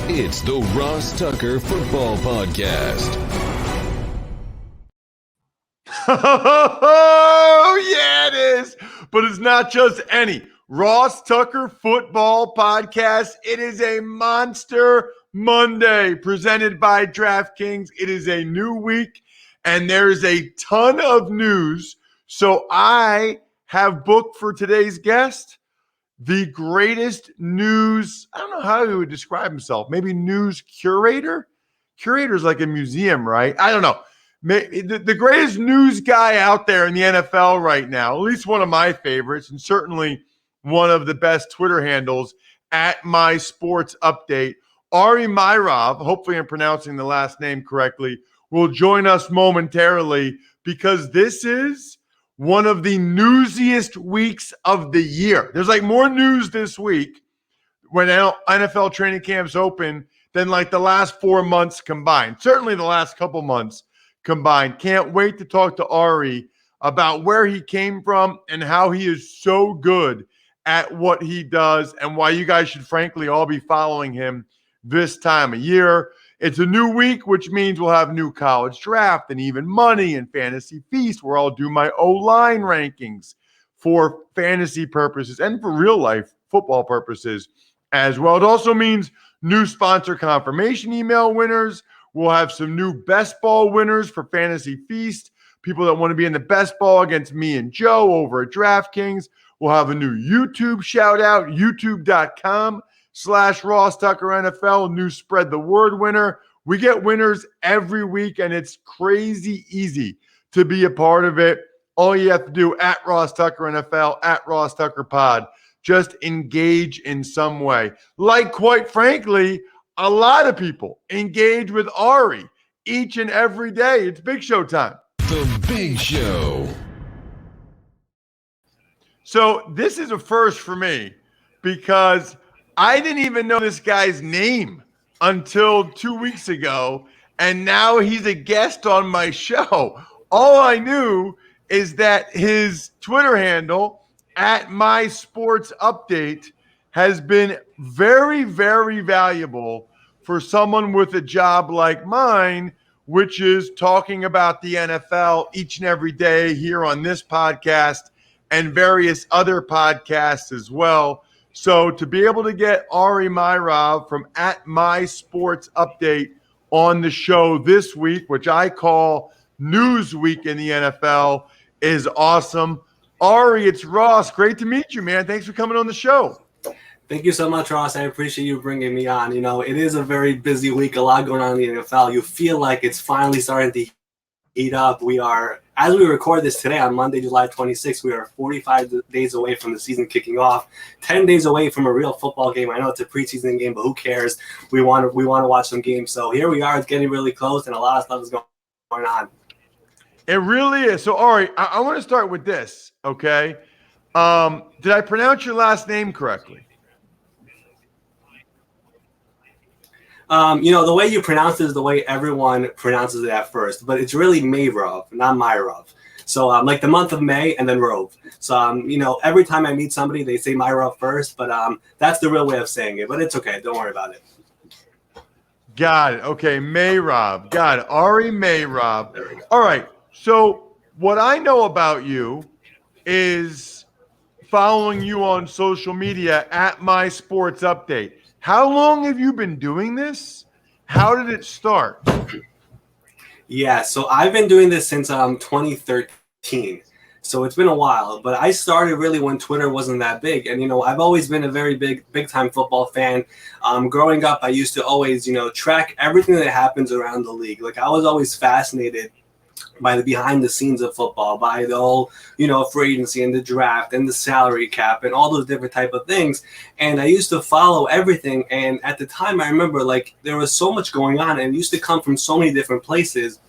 It's the Ross Tucker Football Podcast. Oh, yeah, it is. But it's not just any Ross Tucker Football Podcast. It is a Monster Monday presented by DraftKings. It is a new week, and there is a ton of news. So I have booked for today's guest the greatest news. I don't know how he would describe himself. Maybe news curator? Curator's like a museum, right? I don't know. The greatest news guy out there in the NFL right now, at least one of my favorites, and certainly one of the best Twitter handles at My Sports Update. Ari Meirov, hopefully I'm pronouncing the last name correctly, will join us momentarily because this is one of the newsiest weeks of the year. There's like more news this week when NFL training camps open than like the last 4 months combined. Certainly the last couple months combined. Can't wait to talk to Ari about where he came from and how he is so good at what he does and why you guys should frankly all be following him this time of year. It's a new week, which means we'll have new college draft and even money and fantasy feast where I'll do my O-line rankings for fantasy purposes and for real life football purposes as well. It also means new sponsor confirmation email winners. We'll have some new best ball winners for fantasy feast. People that want to be in the best ball against me and Joe over at DraftKings. We'll have a new YouTube shout out, youtube.com/RossTuckerNFL, new spread the word winner. We get winners every week, and it's crazy easy to be a part of it. All you have to do at RossTuckerNFL, at RossTuckerPod, just engage in some way. Like, quite frankly, a lot of people engage with Ari each and every day. It's Big Show time. The Big Show. So this is a first for me because I didn't even know this guy's name until 2 weeks ago, and now he's a guest on my show. All I knew is that his Twitter handle, at My Sports Update, has been very, very valuable for someone with a job like mine, which is talking about the NFL each and every day here on this podcast and various other podcasts as well. So to be able to get Ari Meirov from at My Sports Update on the show this week, which I call News Week in the NFL, is awesome. Ari, it's Ross. Great to meet you, man. Thanks for coming on the show. Thank you so much, Ross. I appreciate you bringing me on. You know, it is a very busy week, a lot going on in the NFL. You feel like it's finally starting to heat up. We are, as we record this today on Monday, July 26th, we are 45 days away from the season kicking off, 10 days away from a real football game. I know it's a preseason game, but who cares? We want to watch some games. So here we are. It's getting really close, and a lot of stuff is going on. It really is. So, Ari, I want to start with this, okay? Did I pronounce your last name correctly? You know, the way you pronounce it is the way everyone pronounces it at first, but it's really Meirov, not Meirov. So like the month of May and then Rove. So, you know, every time I meet somebody, they say Meirov first, but that's the real way of saying it. But it's okay. Don't worry about it. Got it. Okay, Meirov. Got it. Ari Meirov. All right. So what I know about you is following you on social media at My Sports Update. How long have you been doing this? How did it start? Yeah, so I've been doing this since 2013. So it's been a while, but I started really when Twitter wasn't that big. And, you know, I've always been a very big time football fan. Growing up, I used to always, you know, track everything that happens around the league. Like, I was always fascinated by the behind the scenes of football, by the whole, you know, free agency and the draft and the salary cap and all those different type of things. And I used to follow everything. And at the time, I remember, like, there was so much going on, and it used to come from so many different places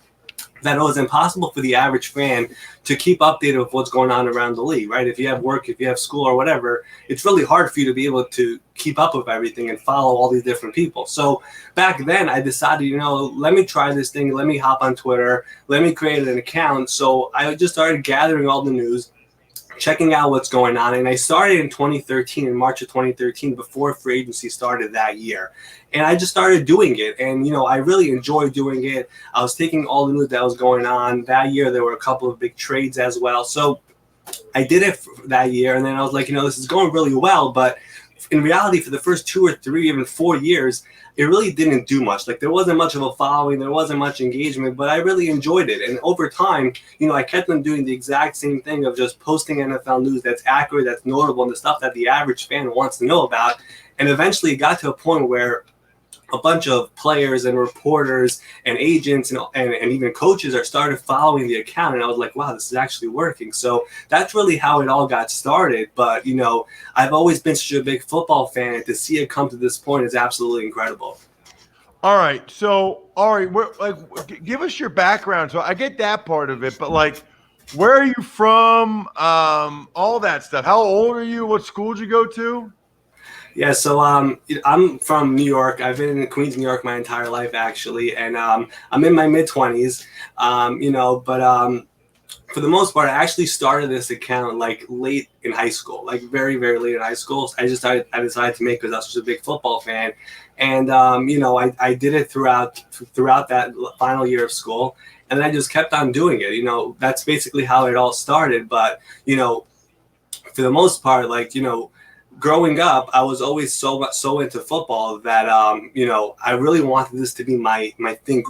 that it was impossible for the average fan to keep updated with what's going on around the league, right? If you have work, if you have school or whatever, it's really hard for you to be able to keep up with everything and follow all these different people. So back then I decided, you know, let me try this thing. Let me hop on Twitter. Let me create an account. So I just started gathering all the news, checking out what's going on. And I started in 2013, in March of 2013, before free agency started that year. And I just started doing it. And, I really enjoyed doing it. I was taking all the news that was going on. That year, there were a couple of big trades as well. So I did it for that year. And then I was like, this is going really well. But in reality, for the first 2 or 3, even 4 years, it really didn't do much. Like, there wasn't much of a following, there wasn't much engagement, but I really enjoyed it. And over time, I kept on doing the exact same thing of just posting NFL news that's accurate, that's notable, and the stuff that the average fan wants to know about. And eventually it got to a point where a bunch of players and reporters and agents and even coaches are started following the account. And I was like, wow, this is actually working. So that's really how it all got started. But, I've always been such a big football fan, and to see it come to this point is absolutely incredible. All right. So, Ari, give us your background. So I get that part of it, but where are you from? All that stuff. How old are you? What school did you go to? Yeah, so I'm from New York. I've been in Queens, New York my entire life, actually, and I'm in my mid-20s, but for the most part, I actually started this account late in high school, very, very late in high school. I decided to make, because I was such a big football fan, and I did it throughout that final year of school, and then I just kept on doing it. That's basically how it all started. But for the most part, growing up, I was always so into football that I really wanted this to be my thing,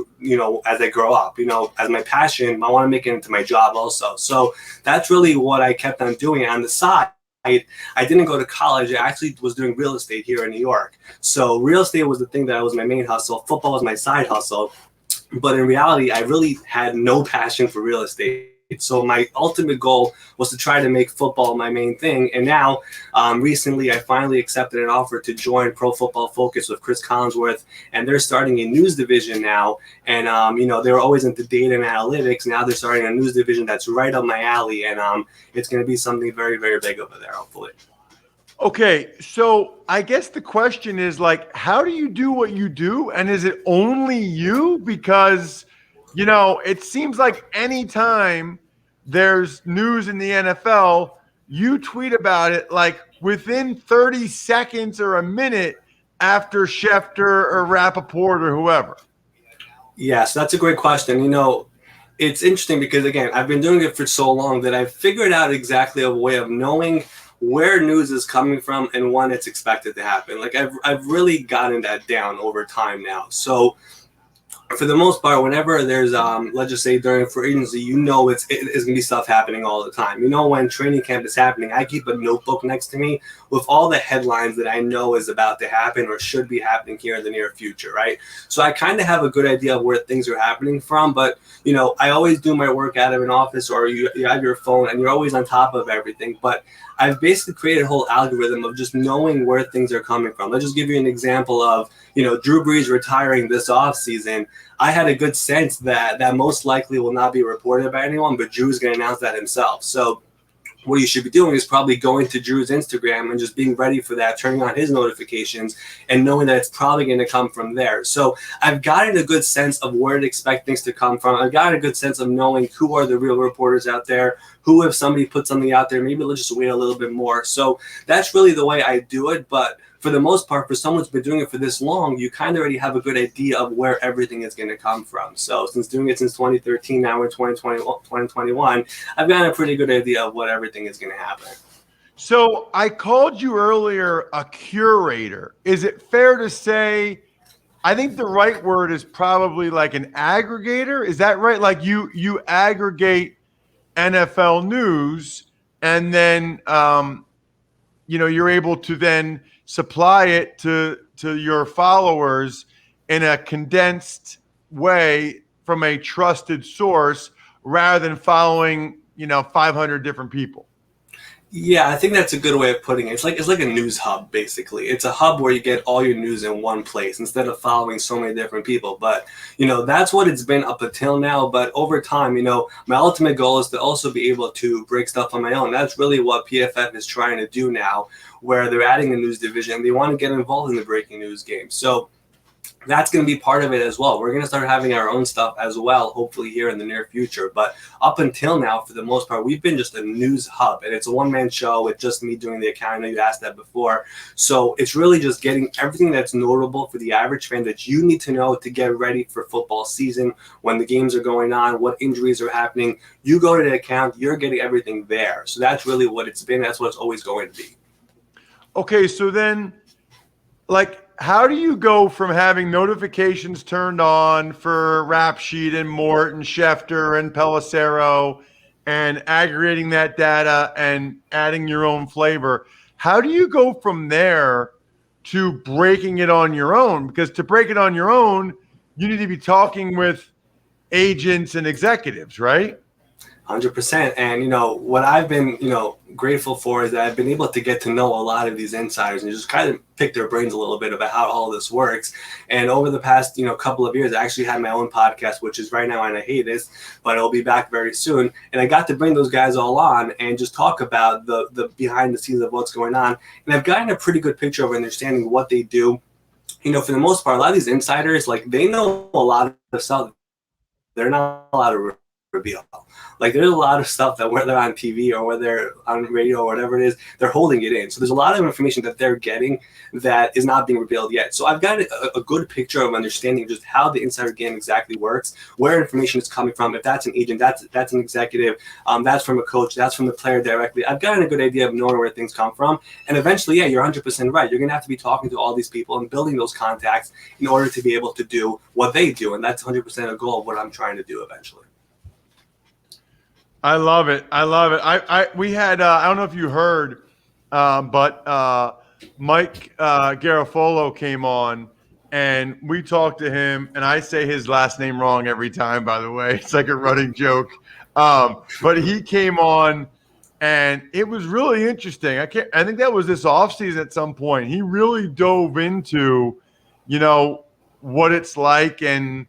as I grow up, as my passion. I want to make it into my job also. So that's really what I kept on doing. On the side, I didn't go to college. I actually was doing real estate here in New York. So real estate was the thing that was my main hustle. Football was my side hustle. But in reality, I really had no passion for real estate. So my ultimate goal was to try to make football my main thing. And now, recently, I finally accepted an offer to join ProFootball Focus with Chris Collinsworth, and they're starting a news division now. And they were always into data and analytics. Now they're starting a news division that's right up my alley, and it's going to be something very, very big over there, hopefully. Okay, so I guess the question is how do you do what you do, and is it only you? Because it seems like anytime there's news in the NFL, you tweet about it within 30 seconds or a minute after Schefter or Rappaport or whoever. Yes, that's a great question. It's interesting because, again, I've been doing it for so long that I've figured out exactly a way of knowing where news is coming from and when it's expected to happen. I've really gotten that down over time now. So for the most part, whenever there's, let's just say during free agency, it's going to be stuff happening all the time. When training camp is happening, I keep a notebook next to me with all the headlines that I know is about to happen or should be happening here in the near future, right? So I kind of have a good idea of where things are happening from. But, I always do my work out of an office, or you have your phone and you're always on top of everything. But I've basically created a whole algorithm of just knowing where things are coming from. Let's just give you an example of, Drew Brees retiring this offseason. I had a good sense that most likely will not be reported by anyone, but Drew's going to announce that himself. So what you should be doing is probably going to Drew's Instagram and just being ready for that, turning on his notifications and knowing that it's probably going to come from there. So I've gotten a good sense of where to expect things to come from. I've got a good sense of knowing who are the real reporters out there, who, if somebody puts something out there, maybe they'll just wait a little bit more. So that's really the way I do it. But for the most part, for someone who's been doing it for this long, you kind of already have a good idea of where everything is going to come from. So since doing it since 2013, now we're 2021, I've got a pretty good idea of what everything is going to happen. So I called you earlier a curator. Is it fair to say, I think the right word is probably an aggregator? Is that right? You aggregate NFL news, and then you're able to then supply it to your followers in a condensed way from a trusted source, rather than following 500 different people. Yeah, I think that's a good way of putting it. It's like a news hub, basically. It's a hub where you get all your news in one place instead of following so many different people. But, that's what it's been up until now. But over time, my ultimate goal is to also be able to break stuff on my own. That's really what PFF is trying to do now, where they're adding a news division. They want to get involved in the breaking news game. So that's going to be part of it as well. We're going to start having our own stuff as well, hopefully here in the near future. But up until now, for the most part, we've been just a news hub, and it's a one-man show with just me doing the account. I know you asked that before. So it's really just getting everything that's notable for the average fan that you need to know to get ready for football season, when the games are going on, what injuries are happening. You go to the account, you're getting everything there. So that's really what it's been. That's what it's always going to be. Okay, so then, like, how do you go from having notifications turned on for Rap Sheet and Mort and Schefter and Pelissero and aggregating that data and adding your own flavor? How do you go from there to breaking it on your own? Because to break it on your own, you need to be talking with agents and executives, right? 100%. And, what I've been, grateful for is that I've been able to get to know a lot of these insiders and just kind of pick their brains a little bit about how all this works. And over the past, couple of years, I actually had my own podcast, which is right now on a hiatus, but it'll be back very soon. And I got to bring those guys all on and just talk about the behind the scenes of what's going on. And I've gotten a pretty good picture of understanding what they do. For the most part, a lot of these insiders, like, they know a lot of stuff they're not allowed to reveal. Like, there's a lot of stuff that whether on TV or whether on radio or whatever it is, they're holding it in. So there's a lot of information that they're getting that is not being revealed yet. So I've got a good picture of understanding just how the insider game exactly works, where information is coming from. If that's an agent, that's an executive, that's from a coach, that's from the player directly. I've gotten a good idea of knowing where things come from. And eventually, yeah, you're 100% right. You're going to have to be talking to all these people and building those contacts in order to be able to do what they do. And that's 100% a goal of what I'm trying to do eventually. I love it. We had, I don't know if you heard, but Mike Garofolo came on and we talked to him, and I say his last name wrong every time, by the way. It's like a running joke. But he came on and it was really interesting. I think that was this offseason at some point. He really dove into, what it's like, and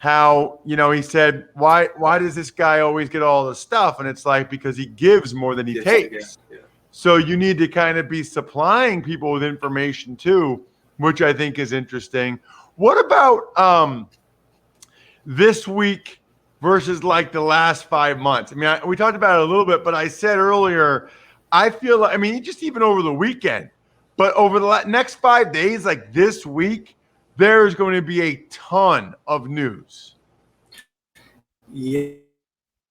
how, he said, why does this guy always get all the stuff? And it's like, because he gives more than he takes. Yeah. So you need to kind of be supplying people with information too, which I think is interesting. What about this week versus like the last 5 months? I mean, we talked about it a little bit, but I said earlier, I feel like, just even over the weekend, but over the next 5 days, like this week, there's going to be a ton of news. Yeah,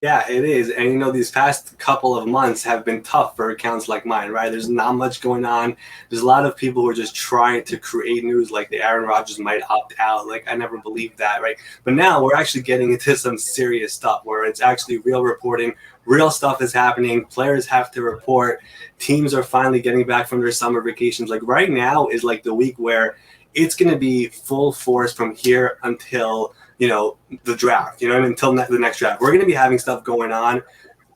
it is. And, these past couple of months have been tough for accounts like mine, right? There's not much going on. There's a lot of people who are just trying to create news, like the Aaron Rodgers might opt out. Like, I never believed that, right? But now we're actually getting into some serious stuff where it's actually real reporting. Real stuff is happening. Players have to report. Teams are finally getting back from their summer vacations. Like, right now is like the week where it's going to be full force from here until, the draft, until the next draft. We're going to be having stuff going on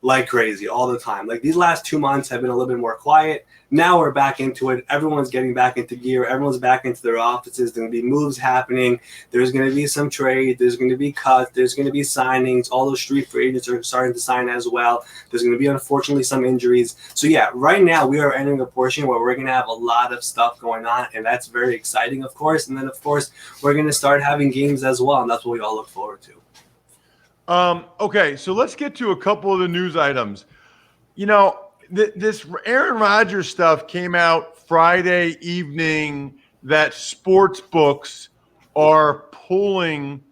like crazy all the time. Like, these last 2 months have been a little bit more quiet. Now we're back into it. Everyone's getting back into gear. Everyone's back into their offices. There's going to be moves happening. There's going to be some trade. There's going to be cuts. There's going to be signings. All those street free agents are starting to sign as well. There's going to be, unfortunately, some injuries. So, yeah, right now we are entering a portion where we're going to have a lot of stuff going on, and that's very exciting, of course. And then, of course, we're going to start having games as well, and that's what we all look forward to. Okay, so let's get to a couple of the news items. This Aaron Rodgers stuff came out Friday evening that sports books are pulling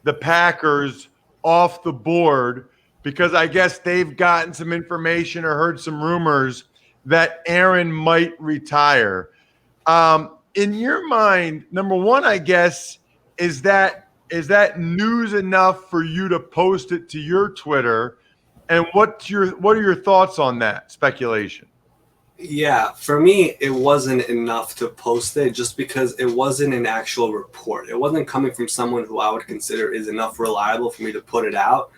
the Packers off the board because I guess they've gotten some information or heard some rumors that Aaron might retire. In your mind, number one, I guess, is that news enough for you to post it to your Twitter? And what are your thoughts on that speculation? Yeah, for me, it wasn't enough to post it just because it wasn't an actual report. It wasn't coming from someone who I would consider is enough reliable for me to put it out,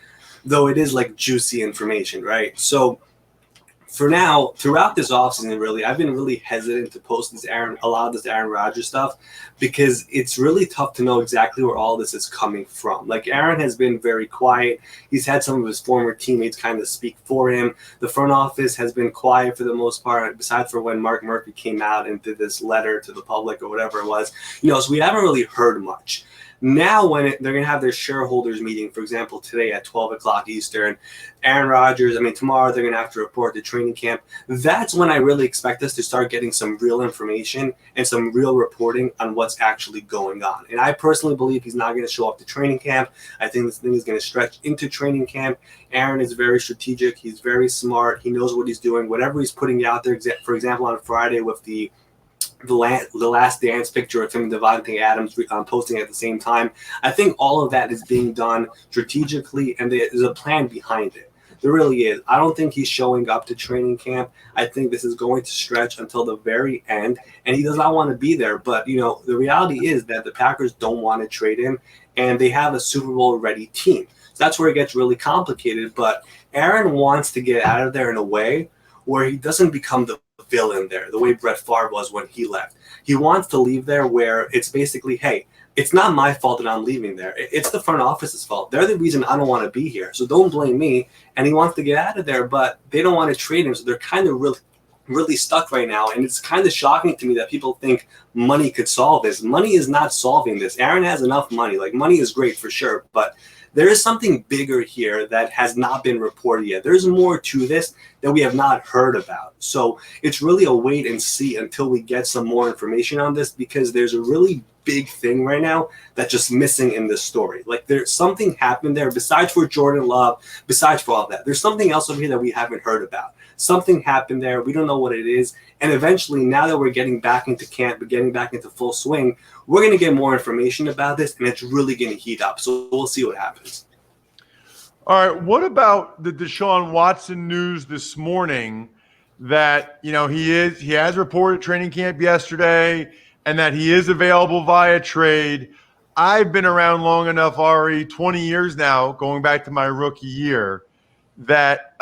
though it is like juicy information, right? So for now, throughout this offseason, really, I've been really hesitant to post a lot of this Aaron Rodgers stuff, because it's really tough to know exactly where all this is coming from. Like, Aaron has been very quiet. He's had some of his former teammates kind of speak for him. The front office has been quiet for the most part, besides for when Mark Murphy came out and did this letter to the public or whatever it was. So we haven't really heard much. Now, when they're going to have their shareholders meeting, for example, today at 12 o'clock Eastern, Aaron Rodgers, tomorrow they're going to have to report to training camp. That's when I really expect us to start getting some real information and some real reporting on what's actually going on. And I personally believe he's not going to show up to training camp. I think this thing is going to stretch into training camp. Aaron is very strategic. He's very smart. He knows what he's doing. Whatever he's putting out there, for example, on Friday with the last dance picture of him and Devontae Adams posting at the same time. I think all of that is being done strategically, and there's a plan behind it. There really is. I don't think he's showing up to training camp. I think this is going to stretch until the very end, and he does not want to be there. But, the reality is that the Packers don't want to trade him, and they have a Super Bowl ready team. So that's where it gets really complicated. But Aaron wants to get out of there in a way where he doesn't become the villain there, the way Brett Favre was when he left. He wants to leave there where it's basically, hey, it's not my fault that I'm leaving there. It's the front office's fault. They're the reason I don't want to be here. So don't blame me. And he wants to get out of there, but they don't want to trade him. So they're kind of really stuck right now. And it's kind of shocking to me that people think money could solve this. Money is not solving this. Aaron has enough money. Like, money is great for sure, but there is something bigger here that has not been reported yet. There's more to this that we have not heard about. So it's really a wait and see until we get some more information on this, because there's a really big thing right now that's just missing in this story. Like, there's something happened there besides for Jordan Love, besides for all that. There's something else over here that we haven't heard about. Something happened there. We don't know what it is. And eventually, now that we're getting back into camp, we're getting back into full swing, we're going to get more information about this, and it's really going to heat up. So we'll see what happens. All right. What about the Deshaun Watson news this morning that, he has reported training camp yesterday and that he is available via trade? I've been around long enough, Ari, 20 years now, going back to my rookie year, that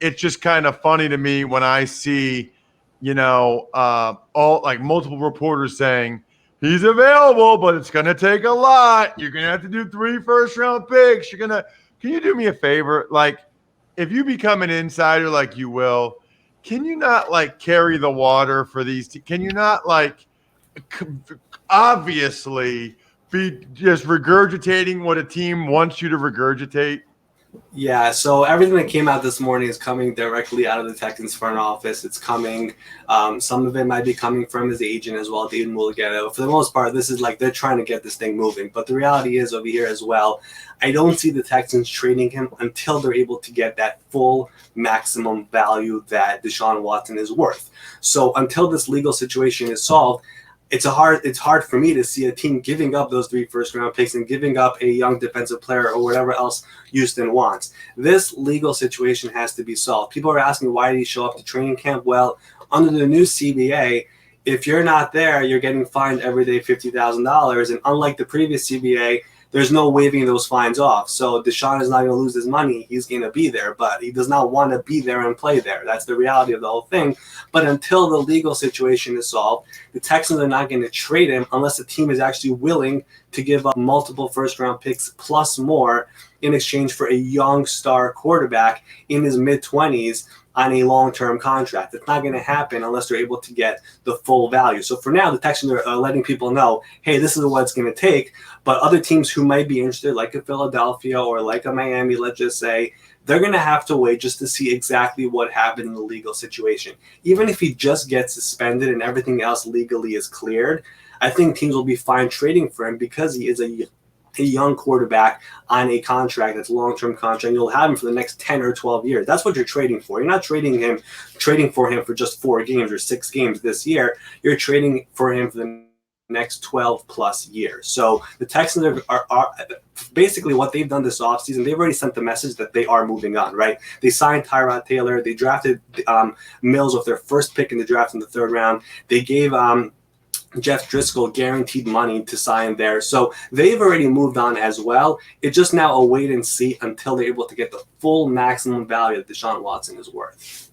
it's just kind of funny to me when I see, all like multiple reporters saying he's available, but it's going to take a lot. You're going to have to do 3 first-round picks. Can you do me a favor? Like, if you become an insider like you will, can you not carry the water for these? Can you not obviously be just regurgitating what a team wants you to regurgitate? Yeah, so everything that came out this morning is coming directly out of the Texans front office. It's coming. Some of it might be coming from his agent as well, David Mullighetto. For the most part, this is they're trying to get this thing moving. But the reality is over here as well, I don't see the Texans trading him until they're able to get that full maximum value that Deshaun Watson is worth. So until this legal situation is solved, it's hard for me to see a team giving up those 3 first-round picks and giving up a young defensive player or whatever else Houston wants. This legal situation has to be solved. People are asking, why did he show up to training camp? Well, under the new CBA, if you're not there, you're getting fined every day $50,000. And unlike the previous CBA, there's no waiving those fines off. So Deshaun is not going to lose his money. He's going to be there, but he does not want to be there and play there. That's the reality of the whole thing. But until the legal situation is solved, the Texans are not going to trade him unless the team is actually willing to give up multiple first-round picks plus more in exchange for a young star quarterback in his mid-20s on a long-term contract. It's not going to happen unless they're able to get the full value. So for now, the Texans are letting people know, hey, this is what it's going to take. But other teams who might be interested, like a Philadelphia or like a Miami, let's just say, they're going to have to wait just to see exactly what happened in the legal situation. Even if he just gets suspended and everything else legally is cleared, I think teams will be fine trading for him because he is a young quarterback on a contract that's a long-term contract. You'll have him for the next 10 or 12 years. That's what you're trading for. You're not trading for him for just 4 games or 6 games this year. You're trading for him for the next 12 plus years. So the Texans are basically what they've done this offseason. They've already sent the message that they are moving on, right? They signed Tyrod Taylor. They drafted Mills with their first pick in the draft in the 3rd round. They gave Jeff Driscoll guaranteed money to sign there. So they've already moved on as well. It's just now a wait and see until they're able to get the full maximum value that Deshaun Watson is worth.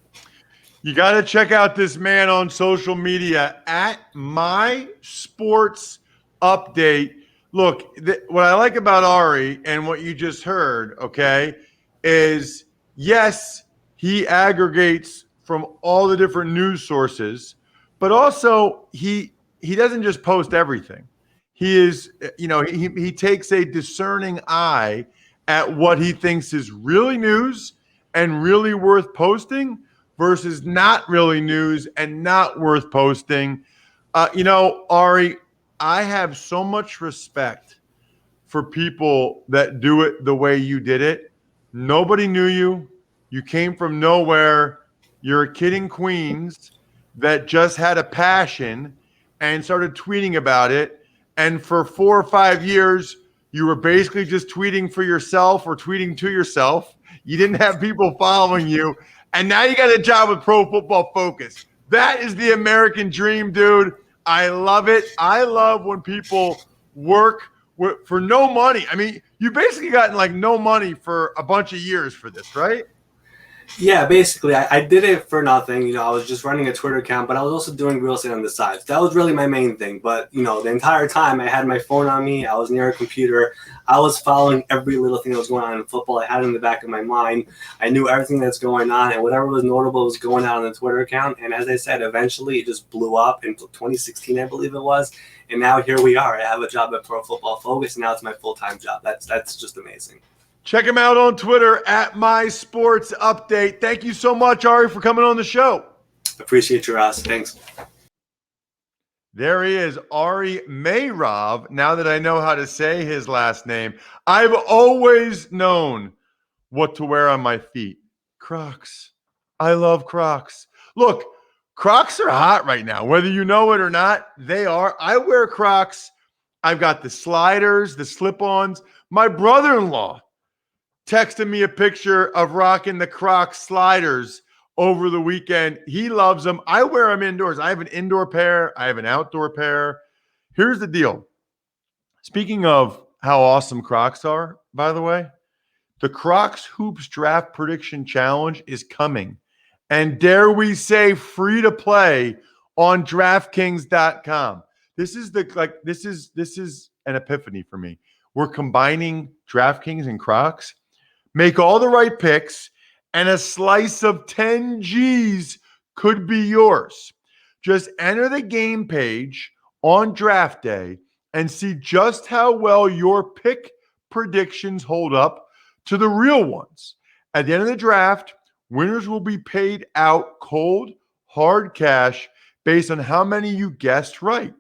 You got to check out this man on social media at My Sports Update. Look, what I like about Ari and what you just heard, okay, is yes, he aggregates from all the different news sources, but also he doesn't just post everything. He is, he takes a discerning eye at what he thinks is really news and really worth posting versus not really news and not worth posting. Ari, I have so much respect for people that do it the way you did it. Nobody knew you. You came from nowhere. You're a kid in Queens that just had a passion and started tweeting about it. And for 4 or 5 years, you were basically just tweeting for yourself or tweeting to yourself. You didn't have people following you. And now you got a job with Pro Football Focus. That is the American dream, dude. I love it. I love when people work for no money. I mean, you basically gotten like no money for a bunch of years for this, right? Yeah, basically, I did it for nothing. I was just running a Twitter account, but I was also doing real estate on the side. That was really my main thing. But, the entire time I had my phone on me. I was near a computer. I was following every little thing that was going on in football. I had it in the back of my mind. I knew everything that's going on, and whatever was notable was going out on the Twitter account. And as I said, eventually it just blew up in 2016, I believe it was. And now here we are. I have a job at Pro Football Focus, and now it's my full-time job. That's just amazing. Check him out on Twitter at My Sports Update. Thank you so much, Ari, for coming on the show. Appreciate you, Ross. Thanks. There he is, Ari Meirov. Now that I know how to say his last name, I've always known what to wear on my feet. Crocs. I love Crocs. Look, Crocs are hot right now. Whether you know it or not, they are. I wear Crocs. I've got the sliders, the slip-ons. My brother-in-law texted me a picture of rocking the Crocs sliders over the weekend. He loves them. I wear them indoors. I have an indoor pair. I have an outdoor pair. Here's the deal. Speaking of how awesome Crocs are, by the way, the Crocs Hoops Draft Prediction Challenge is coming. And dare we say free to play on DraftKings.com. This is an epiphany for me. We're combining DraftKings and Crocs. Make all the right picks, and a slice of 10 G's could be yours. Just enter the game page on draft day and see just how well your pick predictions hold up to the real ones. At the end of the draft, winners will be paid out cold, hard cash based on how many you guessed right.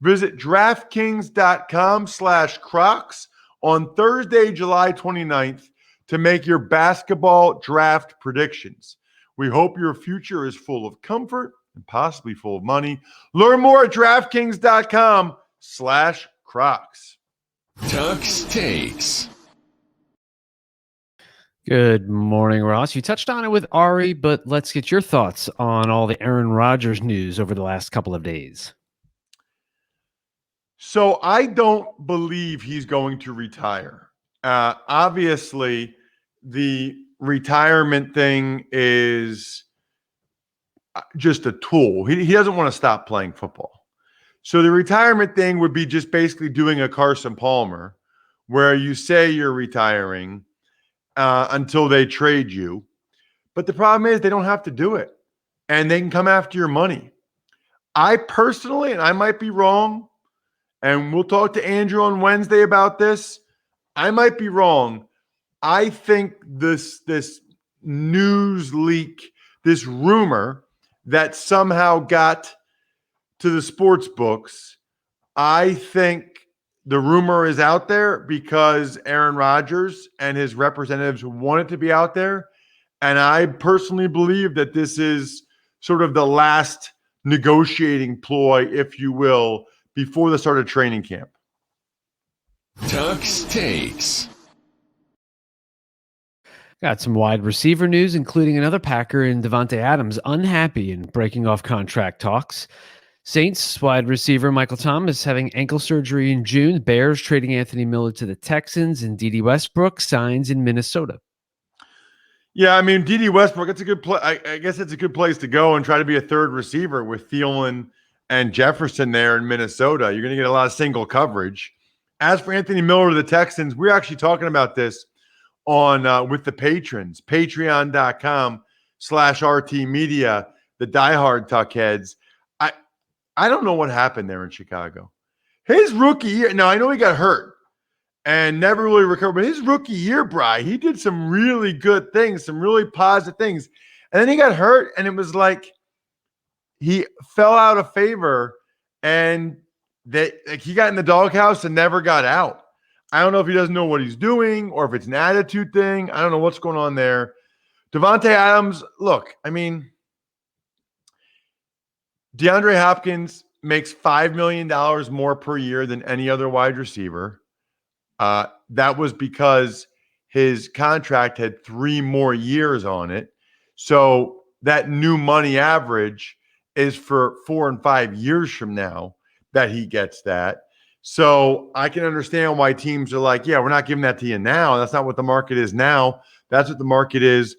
Visit DraftKings.com/Crocs on Thursday, July 29th to make your basketball draft predictions. We hope your future is full of comfort and possibly full of money. Learn more at DraftKings.com/Crocs. Tuck's Takes. Good morning, Ross. You touched on it with Ari, but let's get your thoughts on all the Aaron Rodgers news over the last couple of days. So I don't believe he's going to retire. Obviously, the retirement thing is just a tool. He doesn't want to stop playing football. So the retirement thing would be just basically doing a Carson Palmer where you say you're retiring until they trade you. But the problem is they don't have to do it, and they can come after your money. I personally, and I might be wrong, and we'll talk to Andrew on Wednesday about this, I might be wrong. I think this news leak, this rumor that somehow got to the sports books, I think the rumor is out there because Aaron Rodgers and his representatives want it to be out there. And I personally believe that this is sort of the last negotiating ploy, if you will, before the start of training camp. Tuck's Takes. Got some wide receiver news, including another Packer in Devontae Adams unhappy in breaking off contract talks. Saints wide receiver Michael Thomas having ankle surgery in June. Bears trading Anthony Miller to the Texans, and Dede Westbrook signs in Minnesota. Yeah, I mean, D.D. Westbrook, it's a good play. I guess it's a good place to go and try to be a third receiver with Thielen and Jefferson there in Minnesota. You're going to get a lot of single coverage. As for Anthony Miller to the Texans, we're actually talking about this on with the patrons, patreon.com/RT Media, the diehard Tuckheads. I don't know what happened there in Chicago. His rookie year, now I know he got hurt and never really recovered, but his rookie year, Bri, he did some really good things, some really positive things. And then he got hurt, and it was like he fell out of favor, and he got in the doghouse and never got out. I don't know if he doesn't know what he's doing or if it's an attitude thing. I don't know what's going on there. Davante Adams, look, I mean, DeAndre Hopkins makes $5 million more per year than any other wide receiver. That was because his contract had 3 more years on it. So that new money average is for 4 and 5 years from now that he gets that. So I can understand why teams are like, yeah, we're not giving that to you now. That's not what the market is now. That's what the market is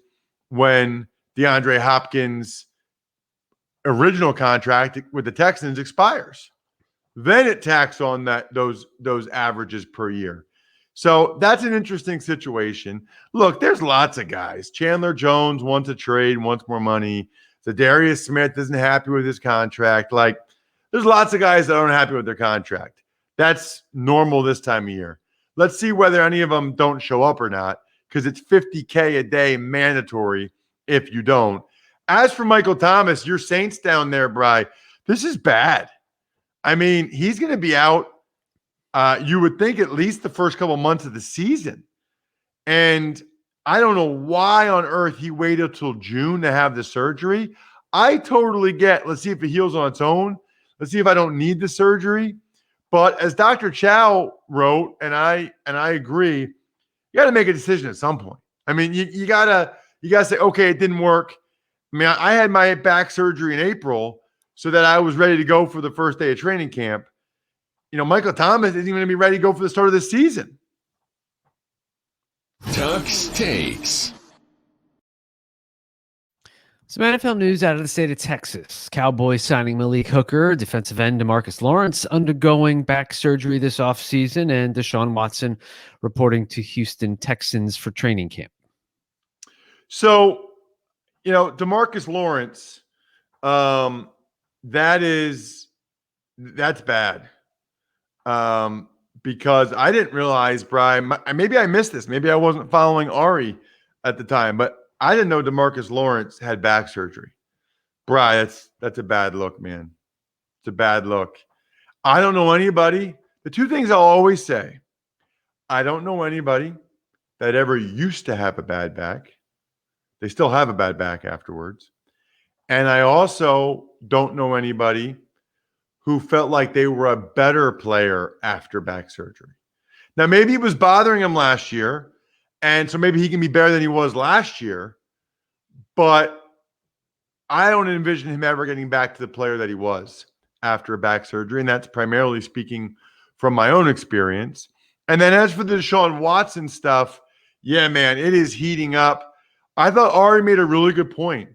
when DeAndre Hopkins' original contract with the Texans expires. Then it tacks on those averages per year. So that's an interesting situation. Look, there's lots of guys. Chandler Jones wants a trade, wants more money. Zadarius Smith isn't happy with his contract. Like, there's lots of guys that aren't happy with their contract. That's normal this time of year. Let's see whether any of them don't show up or not, because it's $50K a day mandatory if you don't. As for Michael Thomas, your Saints down there, Bri, this is bad. I mean, he's going to be out, you would think, at least the first couple months of the season. And I don't know why on earth he waited till June to have the surgery. I totally get, let's see if it heals on its own. Let's see if I don't need the surgery. But as Dr. Chow wrote, and I agree, you got to make a decision at some point. I mean, you gotta say, okay, it didn't work. I mean, I had my back surgery in April so that I was ready to go for the first day of training camp. You know, Michael Thomas isn't even going to be ready to go for the start of the season. Tuck's Takes. Some NFL news out of the state of Texas. Cowboys signing Malik Hooker, defensive end DeMarcus Lawrence undergoing back surgery this offseason, and Deshaun Watson reporting to Houston Texans for training camp. So, you know, DeMarcus Lawrence, that's bad. Because I didn't realize, Brian, maybe I missed this. Maybe I wasn't following Ari at the time, but I didn't know DeMarcus Lawrence had back surgery. Brian, that's a bad look, man. It's a bad look. I don't know anybody. The two things I'll always say, I don't know anybody that ever used to have a bad back. They still have a bad back afterwards. And I also don't know anybody who felt like they were a better player after back surgery. Now, maybe it was bothering him last year, and so maybe he can be better than he was last year, but I don't envision him ever getting back to the player that he was after a back surgery, and that's primarily speaking from my own experience. And then as for the Deshaun Watson stuff, yeah, man, it is heating up. I thought Ari made a really good point.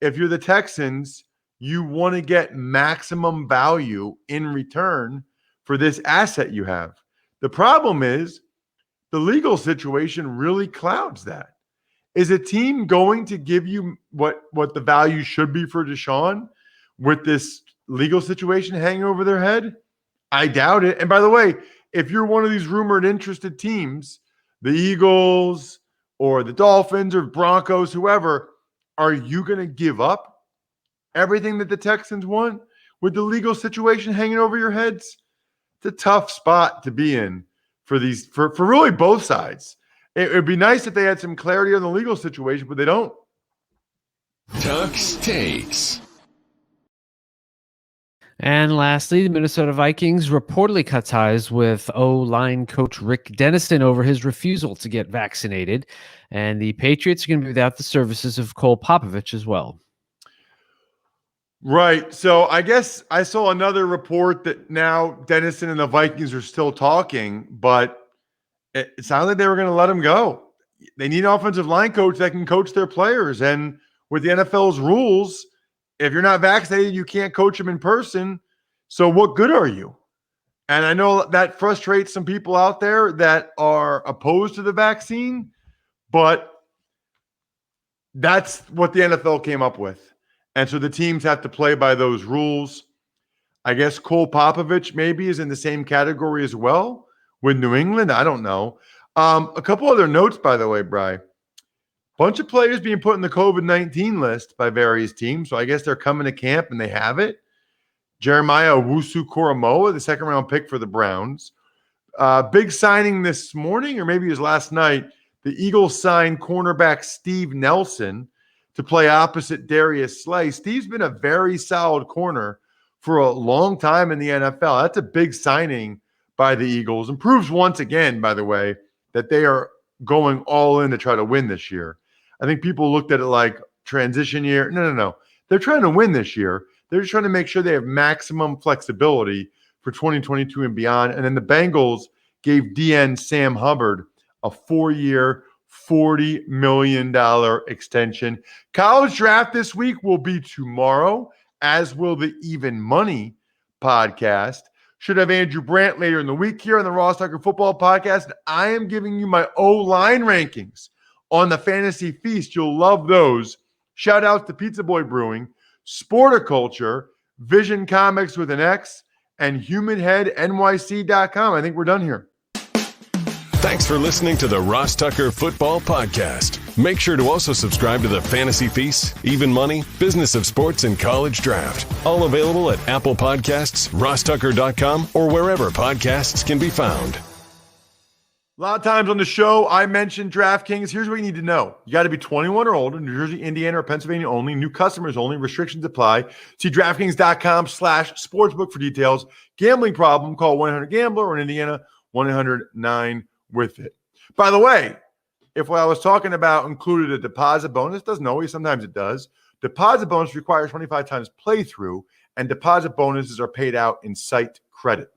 If you're the Texans, you want to get maximum value in return for this asset you have. The problem is the legal situation really clouds that. Is a team going to give you what the value should be for Deshaun with this legal situation hanging over their head? I doubt it. And by the way, if you're one of these rumored interested teams, the Eagles or the Dolphins or Broncos, whoever, are you going to give up everything that the Texans want with the legal situation hanging over your heads? It's a tough spot to be in for really both sides. It would be nice if they had some clarity on the legal situation, but they don't. Tuck's Takes. And lastly, the Minnesota Vikings reportedly cut ties with O-line coach Rick Dennison over his refusal to get vaccinated. And the Patriots are going to be without the services of Cole Popovich as well. Right. So I guess I saw another report that now Dennison and the Vikings are still talking, but it sounded like they were going to let him go. they need an offensive line coach that can coach their players. And with the NFL's rules, if you're not vaccinated, you can't coach them in person. So what good are you? And I know that frustrates some people out there that are opposed to the vaccine, but that's what the NFL came up with. And so the teams have to play by those rules. I guess Cole Popovich maybe is in the same category as well with New England. I don't know. A couple other notes, by the way, Bri. Bunch of players being put in the COVID-19 list by various teams. So I guess they're coming to camp and they have it. Jeremiah Owusu-Koramoah, the second-round pick for the Browns. Big signing this morning, or maybe it was last night, the Eagles signed cornerback Steve Nelson to play opposite Darius Slay. Steve's been a very solid corner for a long time in the NFL. That's a big signing by the Eagles and proves once again, by the way, that they are going all in to try to win this year. I think people looked at it like transition year. No. They're trying to win this year. They're just trying to make sure they have maximum flexibility for 2022 and beyond. And then the Bengals gave DN Sam Hubbard a 4-year, $40 million extension. College draft this week will be tomorrow, as will the Even Money podcast. Should have Andrew Brandt later in the week here on the Ross Tucker Football Podcast. And I am giving you my O-line rankings on the Fantasy Feast. You'll love those. Shout out to Pizza Boy Brewing, Sporticulture, Vision Comics with an X, and HumanHeadNYC.com. I think we're done here. Thanks for listening to the Ross Tucker Football Podcast. Make sure to also subscribe to the Fantasy Feast, Even Money, Business of Sports, and College Draft. All available at Apple Podcasts, RossTucker.com, or wherever podcasts can be found. A lot of times on the show, I mentioned DraftKings. Here's what you need to know. You got to be 21 or older, New Jersey, Indiana, or Pennsylvania only. New customers only. Restrictions apply. See DraftKings.com/sportsbook for details. Gambling problem, call 1-800-GAMBLER, or in Indiana, 1-800-9-WITH-IT. By the way, if what I was talking about included a deposit bonus, doesn't always, sometimes it does. Deposit bonus requires 25 times playthrough, and deposit bonuses are paid out in site credit.